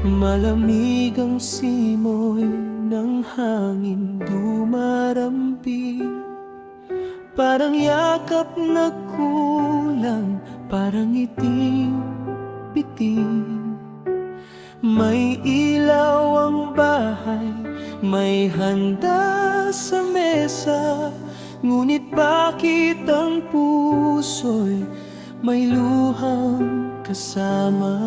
Malamig ang simoy ng hangin dumarampi, parang yakap na kulang, parang iting bitin. May ilaw ang bahay, may handa sa mesa, ngunit bakit ang puso'y may luhang kasama?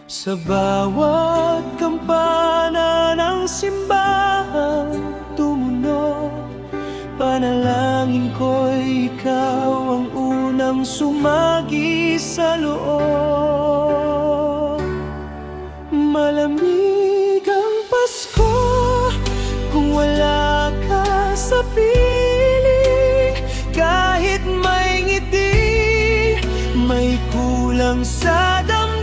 Sa bawat kampana ng simbahan tumunog, panalangin ko'y ikaw ang unang sumagi sa loob. Malamig ang Pasko kung wala ka sa piling, kahit may ngiti, may kulang sa damdamin.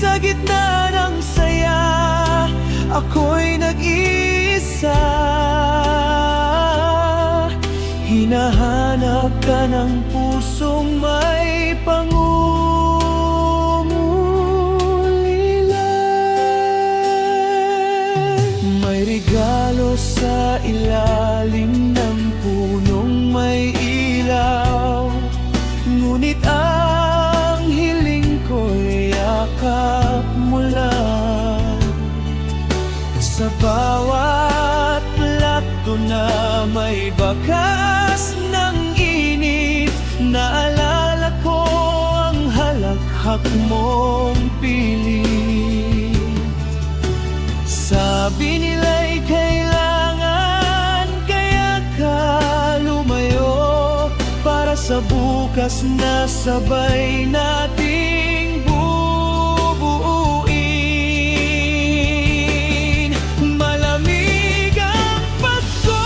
Sa gitna ng saya, ako'y nag-iisa. Hinahanap ka ng pusong may pangungulila. May regalo sa ilalim ng punong may ilaw, ngunit ang hiling ko'y yakap mo lang. Sa bawat plato na may bakas ng init, naalala ko ang halakhak mong piling. Sabi nila'y kailangan kaya ka lumayo, para sa bukas na sabay nating bubuuin. Malamig ang Pasko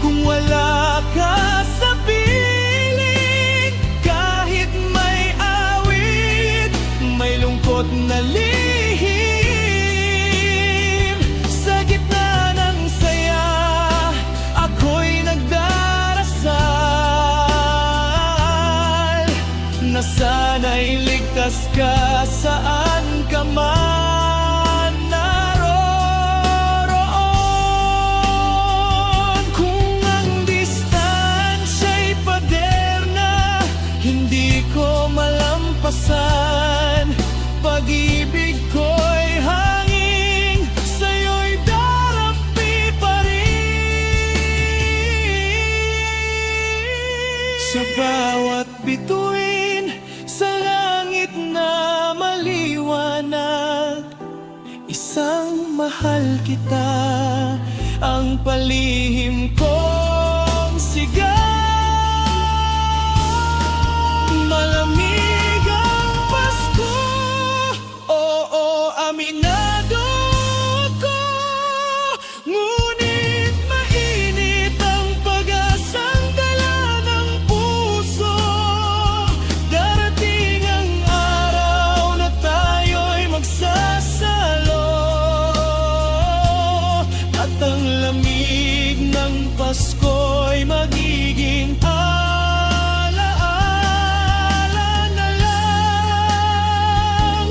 kung wala ka sa piling, kahit may awit, may lungkot na lihim. Sa gitna ng saya, ako'y nagdarasal na sana'y ligtas ka saan ka man naroroon. Kung ang distansya'y pader na hindi ko malampasan, pag-ibig ko'y hangin, sa'yo'y darampi pa rin. Sa bawat bituin sa langit na maliwanag, isang mahal kita ang palihim kong sigaw. Malamig ang Pasko, oo, aminado ako, ngunit mainit ang pag-asang dala ng puso. Darating ang araw na tayo'y magsasalo, at ang lamig ng Pasko'y magiging alaala na lang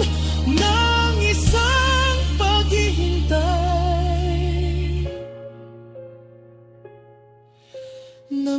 ng isang paghihintay na